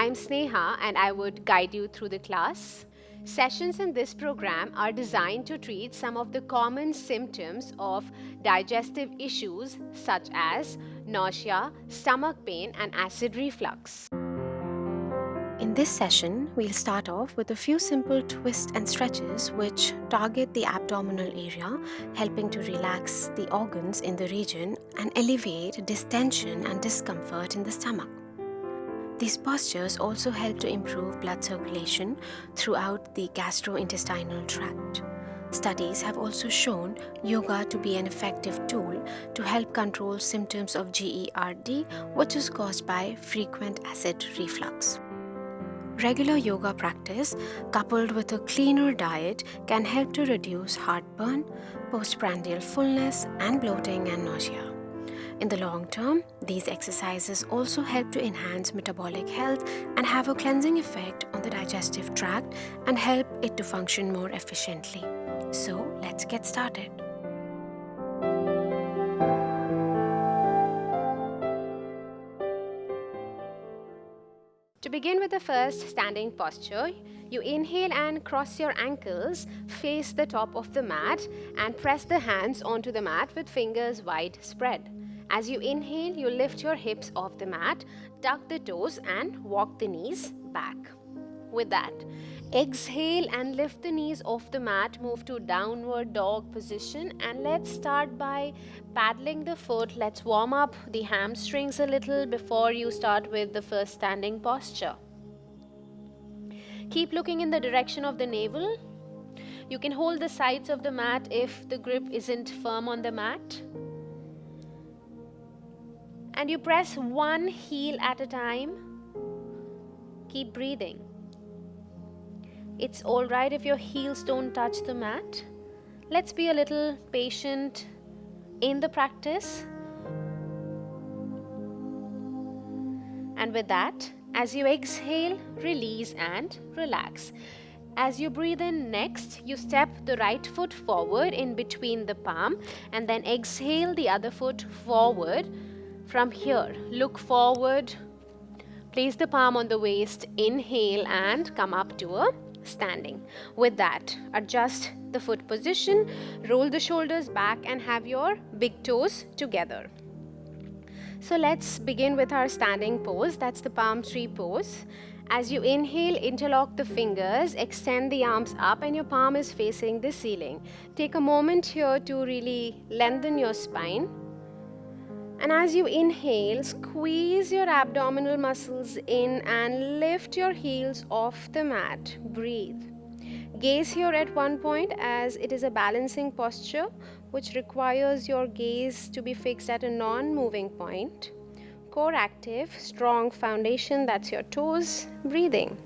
I'm Sneha and I would guide you through the class. Sessions in this program are designed to treat some of the common symptoms of digestive issues such as nausea, stomach pain, and acid reflux. In this session, we'll start off with a few simple twists and stretches which target the abdominal area, helping to relax the organs in the region and alleviate distension and discomfort in the stomach. These postures also help to improve blood circulation throughout the gastrointestinal tract. Studies have also shown yoga to be an effective tool to help control symptoms of GERD, which is caused by frequent acid reflux. Regular yoga practice coupled with a cleaner diet can help to reduce heartburn, postprandial fullness, and bloating and nausea. In the long term, these exercises also help to enhance metabolic health and have a cleansing effect on the digestive tract and help it to function more efficiently. So, let's get started. To begin with the first standing posture, you inhale and cross your ankles, face the top of the mat and press the hands onto the mat with fingers wide spread. As you inhale, you lift your hips off the mat, tuck the toes and walk the knees back. With that, exhale and lift the knees off the mat, move to downward dog position, and let's start by paddling the foot. Let's warm up the hamstrings a little before you start with the first standing posture. Keep looking in the direction of the navel. You can hold the sides of the mat if the grip isn't firm on the mat. And you press one heel at a time. Keep breathing. It's alright if your heels don't touch the mat. Let's be a little patient in the practice. And with that, as you exhale, release and relax. As you breathe in next, you step the right foot forward in between the palm and then exhale the other foot forward. From here, look forward, place the palm on the waist, inhale and come up to a standing. With that, adjust the foot position, roll the shoulders back and have your big toes together. So let's begin with our standing pose. That's the palm tree pose. As you inhale, interlock the fingers, extend the arms up and your palm is facing the ceiling. Take a moment here to really lengthen your spine. And as you inhale, squeeze your abdominal muscles in and lift your heels off the mat. Breathe. Gaze here at one point as it is a balancing posture which requires your gaze to be fixed at a non-moving point. Core active, strong foundation, that's your toes. Breathing.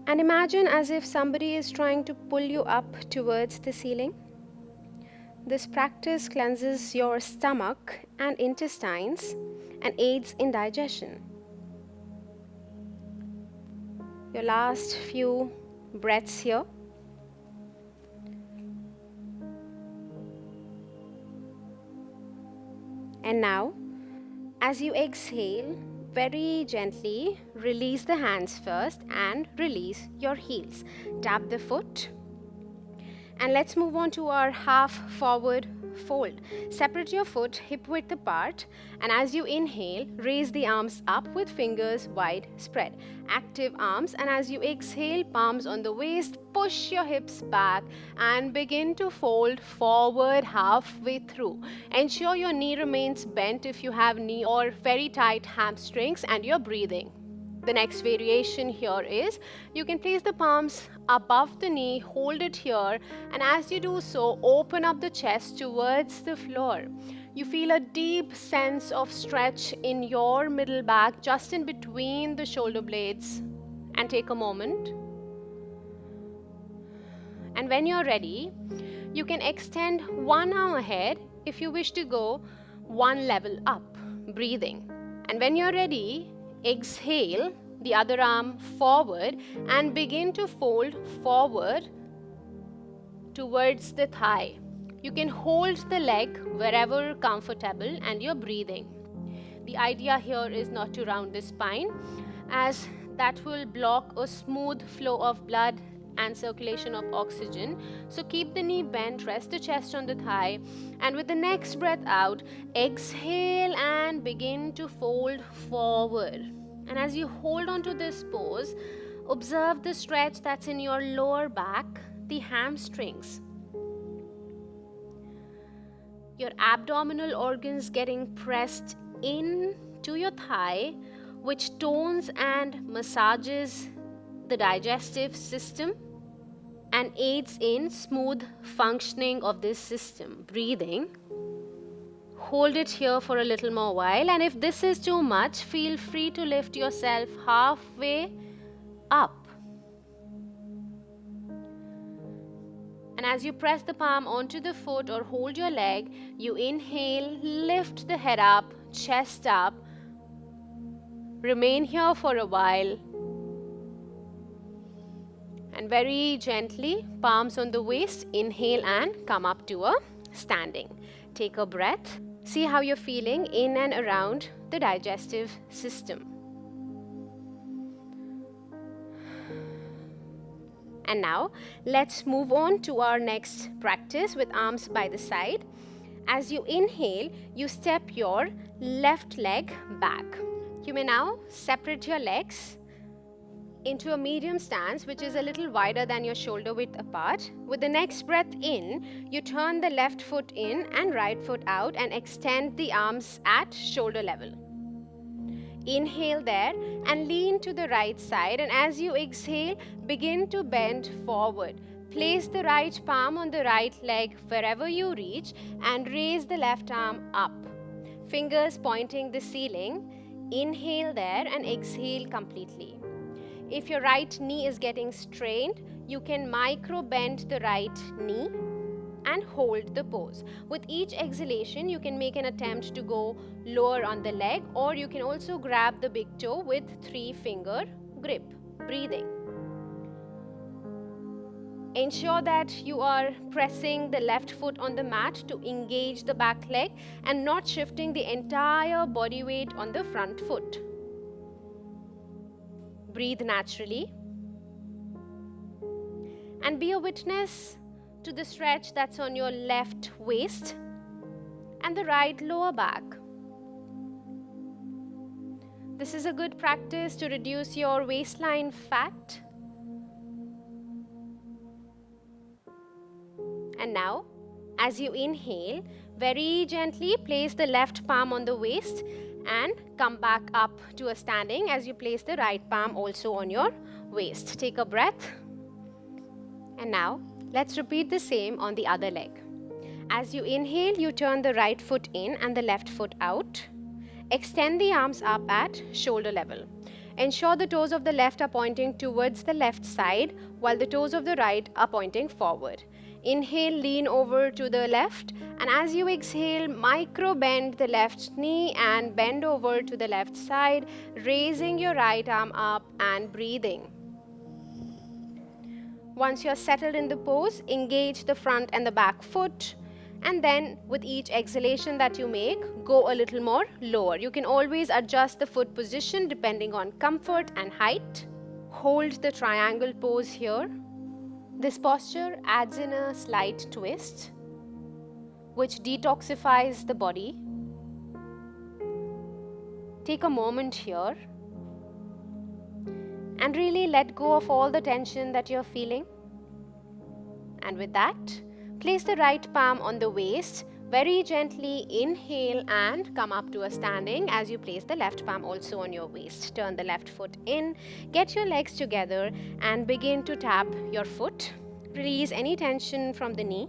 And imagine as if somebody is trying to pull you up towards the ceiling. This practice cleanses your stomach and intestines and aids in digestion. Your last few breaths here. And now, as you exhale, very gently release the hands first and release your heels. Tap the foot. And let's move on to our half forward fold. Separate your foot hip width apart and as you inhale, raise the arms up with fingers wide spread. Active arms, and as you exhale, palms on the waist, push your hips back and begin to fold forward halfway through. Ensure your knee remains bent if you have knee or very tight hamstrings and you're breathing. The next variation here is you can place the palms above the knee, hold it here, and as you do so, open up the chest towards the floor. You feel a deep sense of stretch in your middle back, just in between the shoulder blades. And take a moment. And when you're ready, you can extend one arm ahead if you wish to go one level up, breathing. And when you're ready, exhale the other arm forward and begin to fold forward towards the thigh. You can hold the leg wherever comfortable and you're breathing. The idea here is not to round the spine, as that will block a smooth flow of blood and circulation of oxygen. So keep the knee bent, rest the chest on the thigh, and with the next breath out, exhale and begin to fold forward. And as you hold on to this pose, observe the stretch that's in your lower back, the hamstrings, your abdominal organs getting pressed in to your thigh, which tones and massages the digestive system and aids in smooth functioning of this system. Breathing. Hold it here for a little more while, and if this is too much, feel free to lift yourself halfway up. And as you press the palm onto the foot or hold your leg, you inhale, lift the head up, chest up. Remain here for a while. And very gently, palms on the waist, inhale and come up to a standing. Take a breath. See how you're feeling in and around the digestive system. And now, let's move on to our next practice with arms by the side. As you inhale, you step your left leg back. You may now separate your legs into a medium stance, which is a little wider than your shoulder width apart. With the next breath in, you turn the left foot in and right foot out and extend the arms at shoulder level. Inhale there and lean to the right side, and as you exhale, begin to bend forward. Place the right palm on the right leg wherever you reach and raise the left arm up. Fingers pointing the ceiling. Inhale there and exhale completely. If your right knee is getting strained, you can micro bend the right knee and hold the pose. With each exhalation, you can make an attempt to go lower on the leg, or you can also grab the big toe with 3-finger grip. Breathing. Ensure that you are pressing the left foot on the mat to engage the back leg and not shifting the entire body weight on the front foot. Breathe naturally. And be a witness to the stretch that's on your left waist and the right lower back. This is a good practice to reduce your waistline fat. And now, as you inhale, very gently place the left palm on the waist and come back up to a standing as you place the right palm also on your waist. Take a breath. And now, let's repeat the same on the other leg. As you inhale, you turn the right foot in and the left foot out. Extend the arms up at shoulder level. Ensure the toes of the left are pointing towards the left side while the toes of the right are pointing forward. Inhale, lean over to the left, and as you exhale, micro bend the left knee and bend over to the left side, raising your right arm up and breathing. Once you're settled in the pose, engage the front and the back foot, and then with each exhalation that you make, go a little more lower. You can always adjust the foot position depending on comfort and height. Hold the triangle pose here. This posture adds in a slight twist, which detoxifies the body. Take a moment here and really let go of all the tension that you're feeling. And with that, place the right palm on the waist. Very gently inhale and come up to a standing as you place the left palm also on your waist. Turn the left foot in, get your legs together and begin to tap your foot. Release any tension from the knee.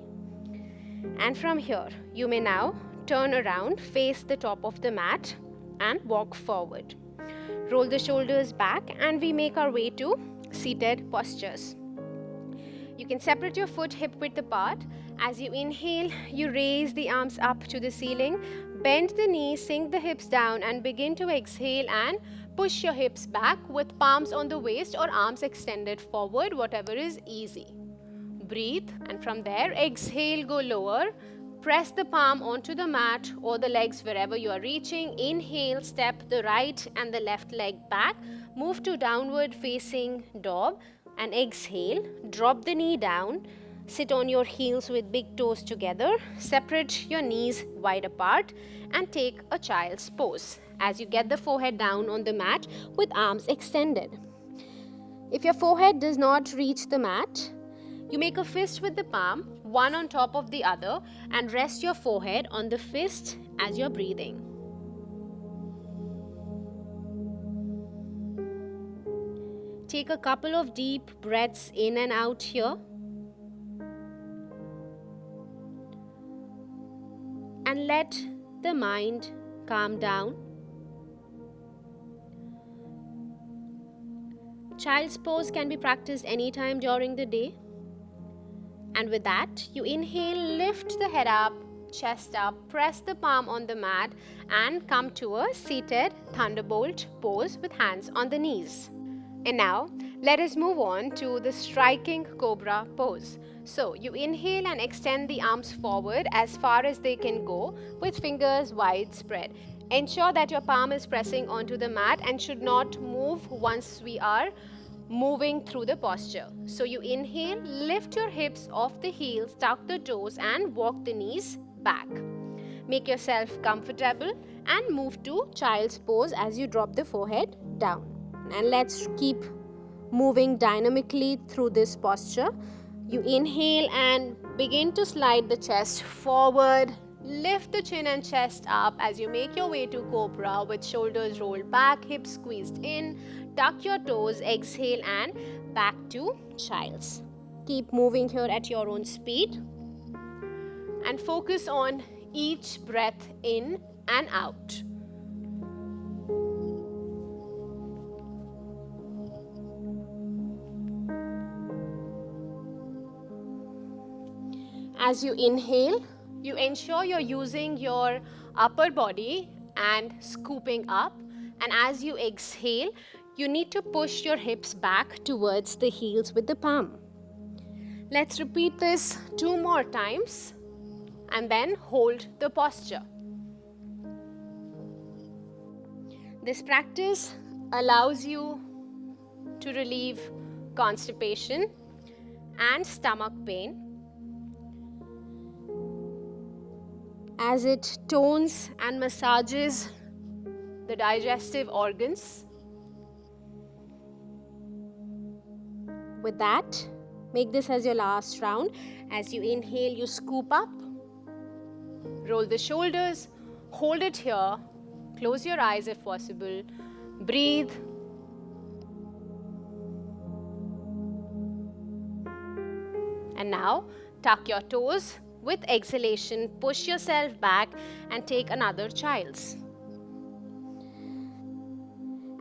And from here, you may now turn around, face the top of the mat and walk forward. Roll the shoulders back and we make our way to seated postures. You can separate your foot hip width apart. As you inhale, you raise the arms up to the ceiling, bend the knees, sink the hips down and begin to exhale and push your hips back with palms on the waist or arms extended forward, whatever is easy. Breathe and from there, exhale, go lower, Press the palm onto the mat or the legs wherever you are reaching. Inhale, step the right and the left leg back. Move to downward facing dog and exhale. Drop the knee down. Sit on your heels with big toes together. Separate your knees wide apart and take a child's pose as you get the forehead down on the mat with arms extended. If your forehead does not reach the mat, you make a fist with the palm, one on top of the other, and rest your forehead on the fist as you're breathing. Take a couple of deep breaths in and out here. And let the mind calm down. Child's pose can be practiced anytime during the day. And with that, you inhale, lift the head up, chest up, press the palm on the mat and come to a seated thunderbolt pose with hands on the knees. And now, let us move on to the striking cobra pose. So, you inhale and extend the arms forward as far as they can go with fingers wide spread. Ensure that your palm is pressing onto the mat and should not move once we are moving through the posture. So you inhale, lift your hips off the heels, tuck the toes and walk the knees back. Make yourself comfortable and move to child's pose as you drop the forehead down. And let's keep moving dynamically through this posture. You inhale and begin to slide the chest forward. Lift the chin and chest up as you make your way to cobra with shoulders rolled back, hips squeezed in. Tuck your toes, exhale and back to child's. Keep moving here at your own speed and focus on each breath in and out. As you inhale, you ensure you're using your upper body and scooping up, and as you exhale, you need to push your hips back towards the heels with the palm. Let's repeat this 2 more times and then hold the posture. This practice allows you to relieve constipation and stomach pain, as it tones and massages the digestive organs. With that, make this as your last round. As you inhale, you scoop up, roll the shoulders, hold it here, close your eyes if possible, breathe. And now, tuck your toes. With exhalation, push yourself back and take another child's.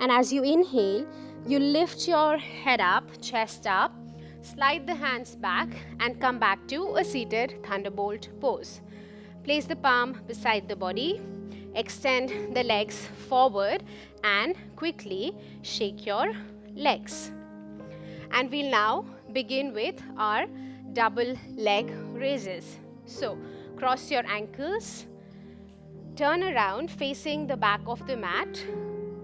And as you inhale, you lift your head up, chest up, slide the hands back and come back to a seated thunderbolt pose. Place the palm beside the body, extend the legs forward and quickly shake your legs. And we'll now begin with our double leg raises. So, cross your ankles, turn around facing the back of the mat,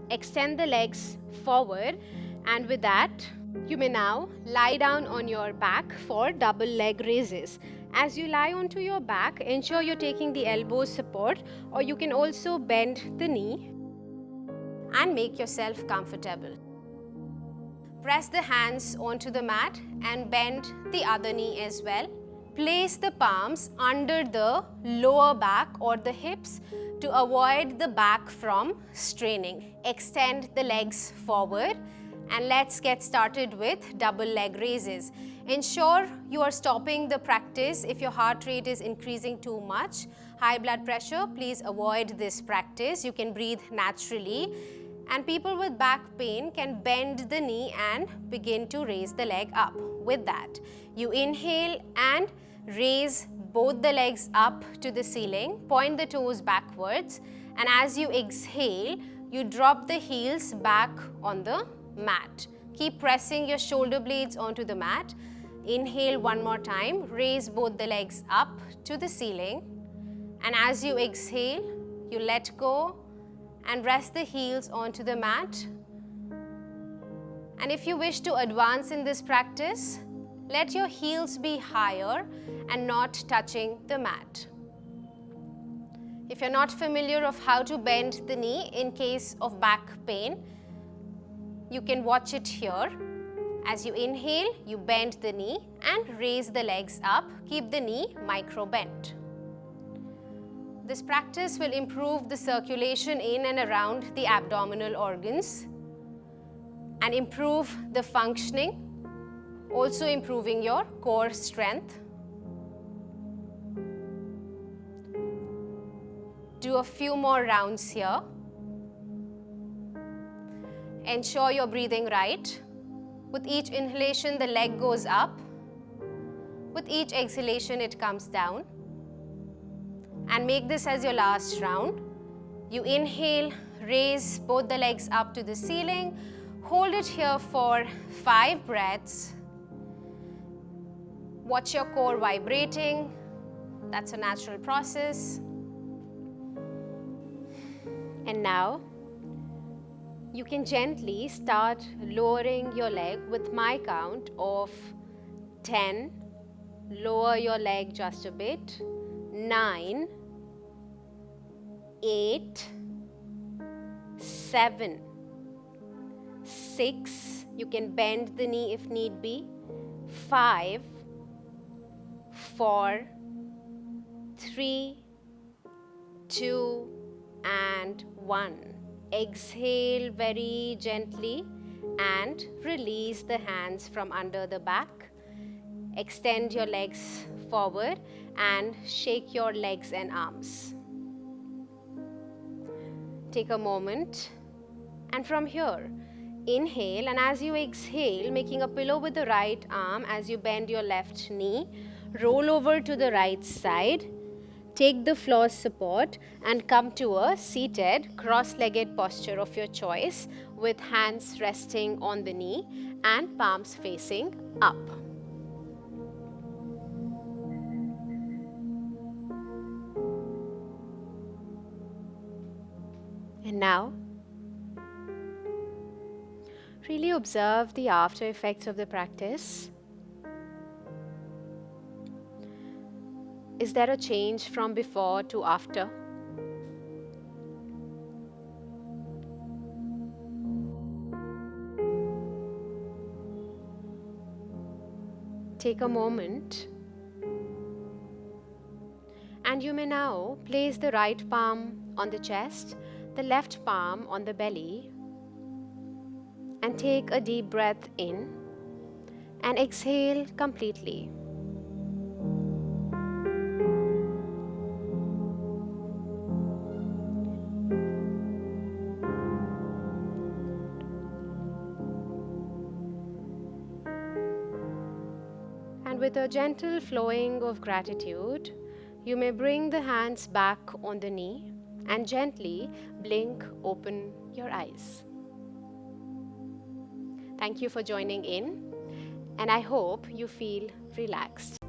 extend the legs forward, and with that, you may now lie down on your back for double leg raises. As you lie onto your back, ensure you're taking the elbows support, or you can also bend the knee and make yourself comfortable. Press the hands onto the mat and bend the other knee as well. Place the palms under the lower back or the hips to avoid the back from straining. Extend the legs forward and let's get started with double leg raises. Ensure you are stopping the practice if your heart rate is increasing too much. High blood pressure, please avoid this practice. You can breathe naturally. And people with back pain can bend the knee and begin to raise the leg up. With that, you inhale and raise both the legs up to the ceiling, point the toes backwards, and as you exhale, you drop the heels back on the mat. Keep pressing your shoulder blades onto the mat. Inhale one more time, raise both the legs up to the ceiling, And as you exhale, you let go and rest the heels onto the mat. And if you wish to advance in this practice, let your heels be higher and not touching the mat. If you're not familiar of how to bend the knee in case of back pain, you can watch it here. As you inhale, you bend the knee and raise the legs up. Keep the knee micro bent. This practice will improve the circulation in and around the abdominal organs and improve the functioning, also improving your core strength. Do a few more rounds here. Ensure you're breathing right. With each inhalation, the leg goes up. With each exhalation, it comes down. And make this as your last round. You inhale, raise both the legs up to the ceiling. Hold it here for 5 breaths. Watch your core vibrating. That's a natural process. And now, you can gently start lowering your leg with my count of 10. Lower your leg just a bit. 9, 8, 7, 6. You can bend the knee if need be. 5, 4, 3, 2, and 1. Exhale very gently and release the hands from under the back. Extend your legs forward and shake your legs and arms. Take a moment, and from here, inhale, and as you exhale, making a pillow with the right arm as you bend your left knee, roll over to the right side. Take the floor support and come to a seated, cross-legged posture of your choice with hands resting on the knee and palms facing up. And now, really observe the after effects of the practice. Is there a change from before to after? Take a moment, and you may now place the right palm on the chest, the left palm on the belly, and take a deep breath in and exhale completely. And with a gentle flowing of gratitude, you may bring the hands back on the knee and gently blink open your eyes. Thank you for joining in, and I hope you feel relaxed.